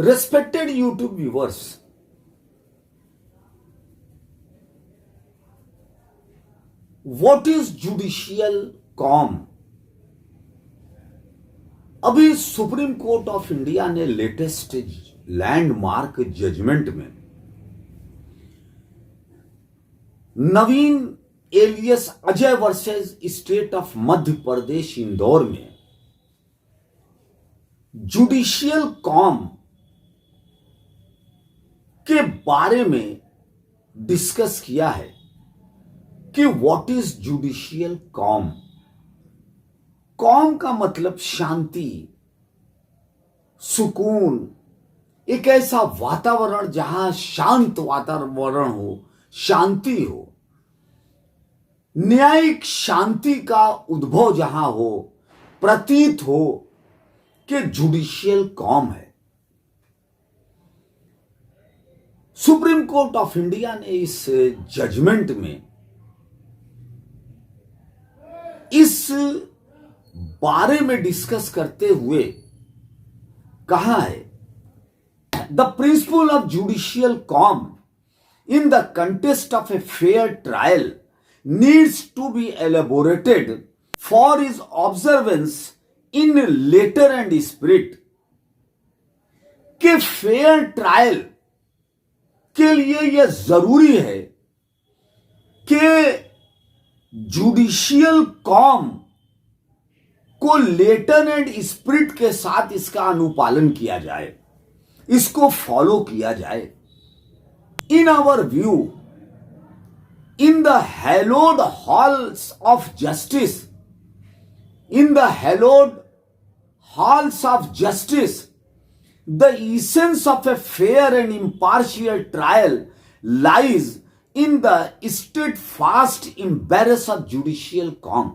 Respected YouTube viewers, what is judicial calm? अभी Supreme Court of India ने latest landmark judgement में Naveen alias Ajay versus State of Madhya Pradesh Indore में judicial com के बारे में डिस्कस किया है कि what is judicial com. Com का मतलब शांति, सुकून, एक ऐसा वातावरण जहां शांत वातावरण हो, शांति हो, न्यायिक शांति का उद्भव जहां हो, प्रतीत हो कि जुडिशियल कॉम है। सुप्रीम कोर्ट ऑफ इंडिया ने इस जजमेंट में इस बारे में डिस्कस करते हुए कहा है, the principle of judicial calm in the context of a fair trial needs to be elaborated for its observance in letter and spirit. के फेयर ट्रायल के लिए यह जरूरी है कि जुडिशियल कॉम को लेटर एंड स्पिरिट के साथ इसका अनुपालन किया जाए, इसको फॉलो किया जाए। In our view, in the hallowed halls of justice, in the hallowed halls of justice, the essence of a fair and impartial trial lies in the steadfast embrace of judicial calm.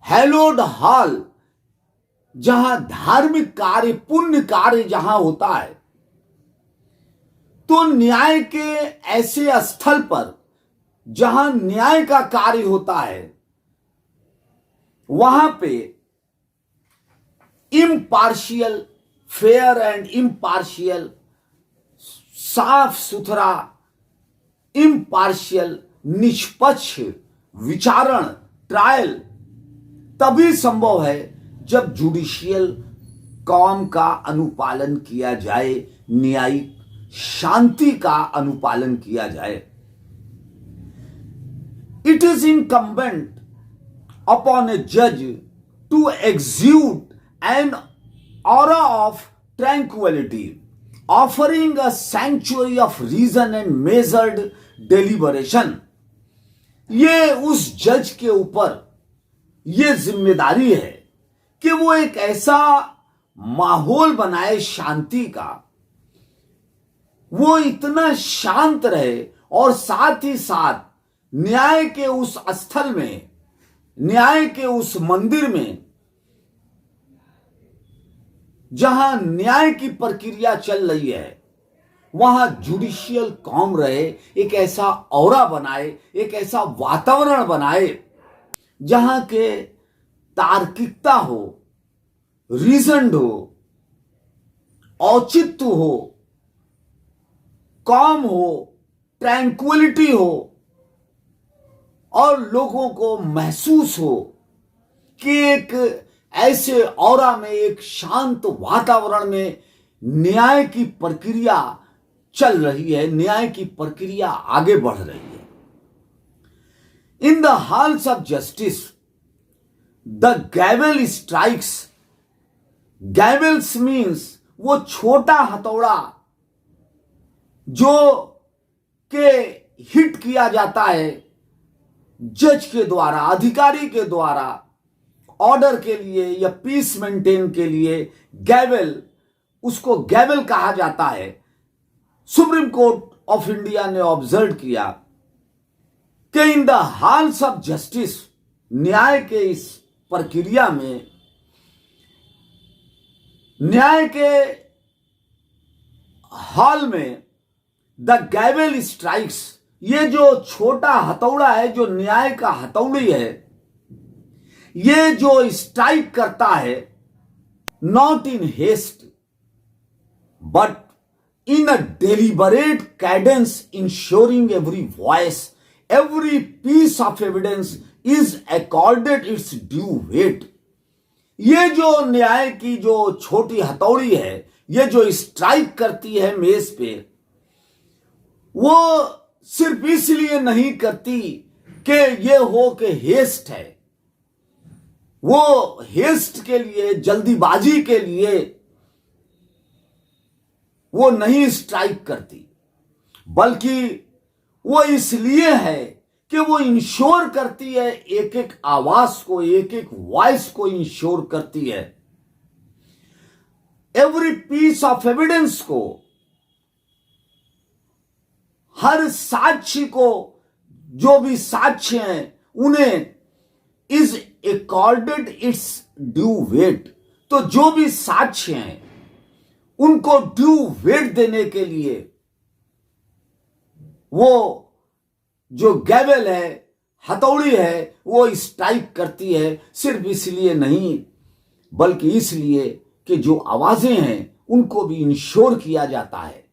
Hallowed hall, जहां धार्मिक कार्य, पुण्य कार्य जहां होता है, तो न्याय के ऐसे स्थल पर जहां न्याय का कार्य होता है, वहां पे इम्पार्शियल, फेयर एंड इम्पार्शियल, साफ सुथरा, इम्पार्शियल, निष्पक्ष विचारण, ट्रायल तभी संभव है जब जुडिशियल कॉम का अनुपालन किया जाए, न्यायिक शांति का अनुपालन किया जाए। It is incumbent upon a judge to exude an aura of tranquility, offering a sanctuary of reason and measured deliberation. ये उस जज के ऊपर ये जिम्मेदारी है कि वो एक ऐसा माहौल बनाए शांति का, वो इतना शांत रहे और साथ ही साथ न्याय के उस स्थल में, न्याय के उस मंदिर में जहां न्याय की प्रक्रिया चल रही है, वहां जुडिशियल कॉम रहे, एक ऐसा औरा बनाए, एक ऐसा वातावरण बनाए जहां के तार्किकता हो, रीजन्ड हो, औचित्य हो, कॉम हो, ट्रैंक्विलिटी हो और लोगों को महसूस हो कि एक ऐसे औरा में, एक शांत वातावरण में न्याय की प्रक्रिया चल रही है, न्याय की प्रक्रिया आगे बढ़ रही है। In the halls of justice the gavel strikes. Gavels means वो छोटा हथौड़ा जो के हिट किया जाता है जज के द्वारा, अधिकारी के द्वारा, ऑर्डर के लिए या पीस मेंटेन के लिए गैवल, उसको गैवल कहा जाता है। सुप्रीम कोर्ट ऑफ इंडिया ने ऑब्जर्व किया कि इन द हॉल्स ऑफ जस्टिस, न्याय के इस प्रक्रिया में, न्याय के हॉल में द गैवल स्ट्राइक्स, ये जो छोटा हथौड़ा है, जो न्याय का हथौड़ी है, ये जो स्ट्राइक करता है not in haste, but in a deliberate cadence, ensuring every voice, every piece of evidence is accorded its due weight. ये जो न्याय की जो छोटी हथौड़ी है, ये जो स्ट्राइक करती है मेज पे, वो सिर्फ इसलिए नहीं करती कि ये हो कि हेस्ट है, वो हेस्ट के लिए, जल्दीबाजी के लिए वो नहीं स्ट्राइक करती, बल्कि वो इसलिए है कि वो इंश्योर करती है, एक एक आवाज को, एक एक वॉइस को इंश्योर करती है, एवरी पीस ऑफ एविडेंस को, हर साक्ष्य को, जो भी साक्ष्य हैं उन्हें is accorded its due weight. तो जो भी साक्ष्य हैं उनको ड्यू वेट देने के लिए वो जो गैवेल है, हथौड़ी है, वो स्ट्राइक करती है, सिर्फ इसलिए नहीं बल्कि इसलिए कि जो आवाजें हैं उनको भी इंश्योर किया जाता है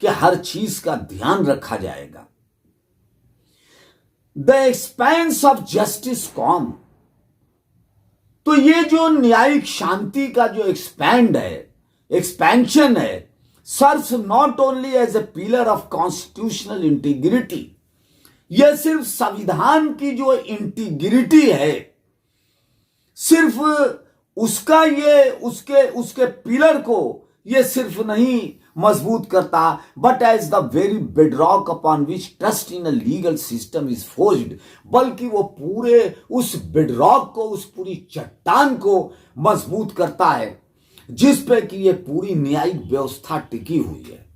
कि हर चीज का ध्यान रखा जाएगा। The expanse of justice calm, तो ये जो न्यायिक शांति का जो एक्सपेंशन है, serves not only as a pillar of constitutional integrity, यह सिर्फ संविधान की जो इंटीग्रिटी है, सिर्फ उसका ये उसके पिलर को ये सिर्फ नहीं मजबूत करता, but as the very bedrock upon which trust in a legal system is forged, बल्कि वो पूरे उस बेडरॉक को, उस पूरी चट्टान को मजबूत करता है जिस पे कि ये पूरी न्यायिक व्यवस्था टिकी हुई है।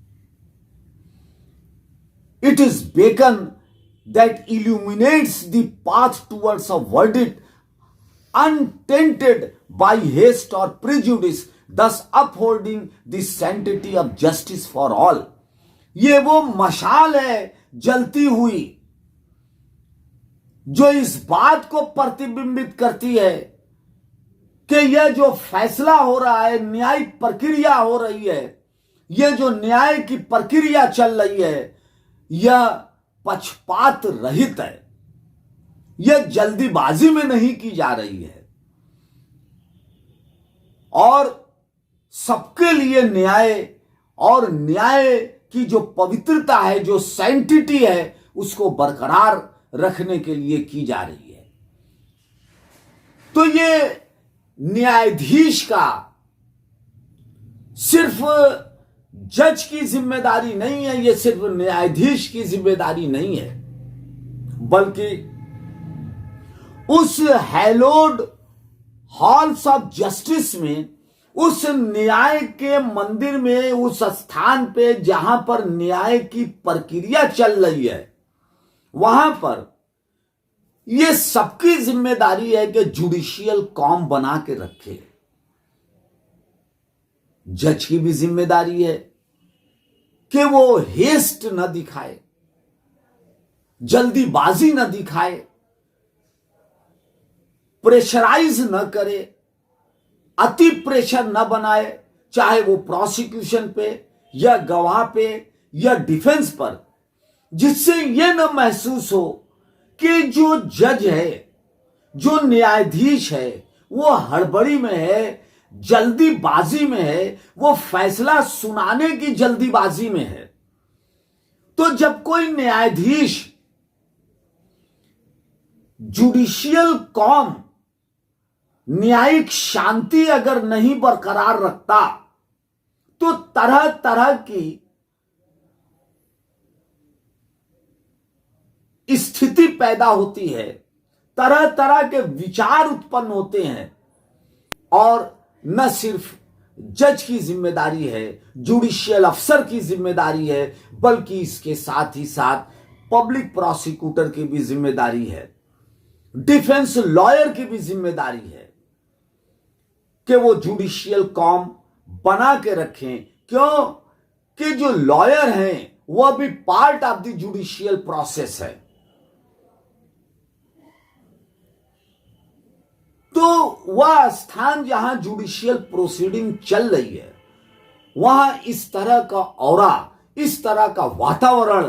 It is beacon that illuminates the path towards a verdict untainted by haste or prejudice, thus upholding the sanctity of justice for all। ये वो मशाल है जलती हुई जो इस बात को प्रतिबिंबित करती है कि यह जो फैसला हो रहा है, न्यायिक प्रक्रिया हो रही है, यह जो न्याय की प्रक्रिया चल रही है, यह पक्षपात रहित है, यह जल्दीबाजी में नहीं की जा रही है और सबके लिए न्याय और न्याय की जो पवित्रता है, जो सैंक्टिटी है, उसको बरकरार रखने के लिए की जा रही है। तो ये न्यायाधीश का सिर्फ जज की जिम्मेदारी नहीं है, यह सिर्फ न्यायाधीश की जिम्मेदारी नहीं है, बल्कि उस हैलोड हॉल्स ऑफ जस्टिस में, उस न्याय के मंदिर में, उस स्थान पे जहां पर न्याय की प्रक्रिया चल रही है, वहां पर यह सबकी जिम्मेदारी है कि जुडिशियल कॉम बना के रखे। जज की भी जिम्मेदारी है कि वो हेस्ट न दिखाए, जल्दीबाजी न दिखाए, प्रेशराइज न करे, अति प्रेशर न बनाए, चाहे वो प्रोसिक्यूशन पे या गवाह पे या डिफेंस पर, जिससे यह न महसूस हो कि जो जज है, जो न्यायाधीश है, वो हड़बड़ी में है, जल्दीबाजी में है, वो फैसला सुनाने की जल्दीबाजी में है। तो जब कोई न्यायाधीश जुडिशियल कॉम, न्यायिक शांति अगर नहीं बरकरार रखता, तो तरह तरह की स्थिति पैदा होती है, तरह तरह के विचार उत्पन्न होते हैं, और न सिर्फ जज की जिम्मेदारी है, जुडिशियल अफसर की जिम्मेदारी है, बल्कि इसके साथ ही साथ पब्लिक प्रोसिक्यूटर की भी जिम्मेदारी है, डिफेंस लॉयर की भी जिम्मेदारी है कि वो जुडिशियल कॉम बना के रखें। क्यों कि जो लॉयर हैं वह भी part of the judicial process है। तो वह स्थान जहां जुडिशियल प्रोसीडिंग चल रही है वहां इस तरह का ऑरा, इस तरह का वातावरण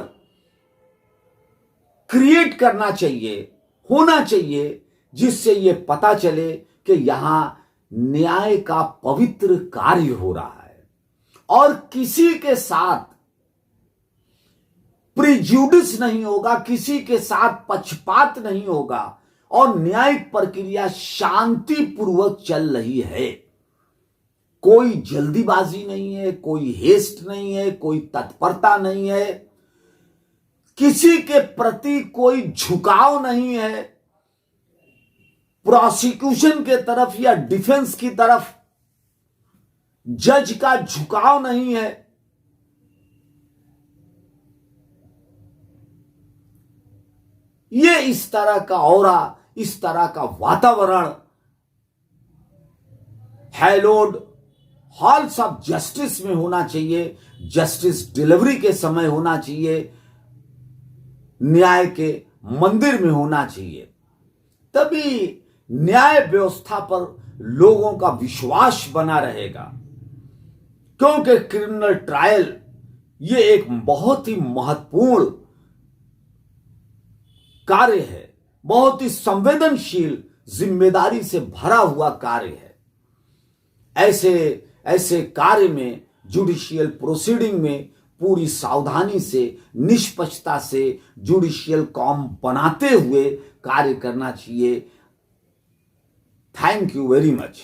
क्रिएट करना चाहिए, होना चाहिए, जिससे यह पता चले कि यहां न्याय का पवित्र कार्य हो रहा है और किसी के साथ प्रिजुडिस नहीं होगा, किसी के साथ पक्षपात नहीं होगा और न्यायिक प्रक्रिया शांतिपूर्वक चल रही है। कोई जल्दीबाजी नहीं है, कोई हेस्ट नहीं है, कोई तत्परता नहीं है, किसी के प्रति कोई झुकाव नहीं है, प्रोसिक्यूशन के तरफ या डिफेंस की तरफ जज का झुकाव नहीं है। ये इस तरह का ऑरा, इस तरह का वातावरण हैलोड हॉल्स ऑफ जस्टिस में होना चाहिए, जस्टिस डिलीवरी के समय होना चाहिए, न्याय के मंदिर में होना चाहिए। तभी न्याय व्यवस्था पर लोगों का विश्वास बना रहेगा, क्योंकि क्रिमिनल ट्रायल ये एक बहुत ही महत्वपूर्ण कार्य है, बहुत ही संवेदनशील, जिम्मेदारी से भरा हुआ कार्य है। ऐसे कार्य में, जुडिशियल प्रोसीडिंग में पूरी सावधानी से, निष्पक्षता से जुडिशियल कॉम बनाते हुए कार्य करना चाहिए। Thank you very much.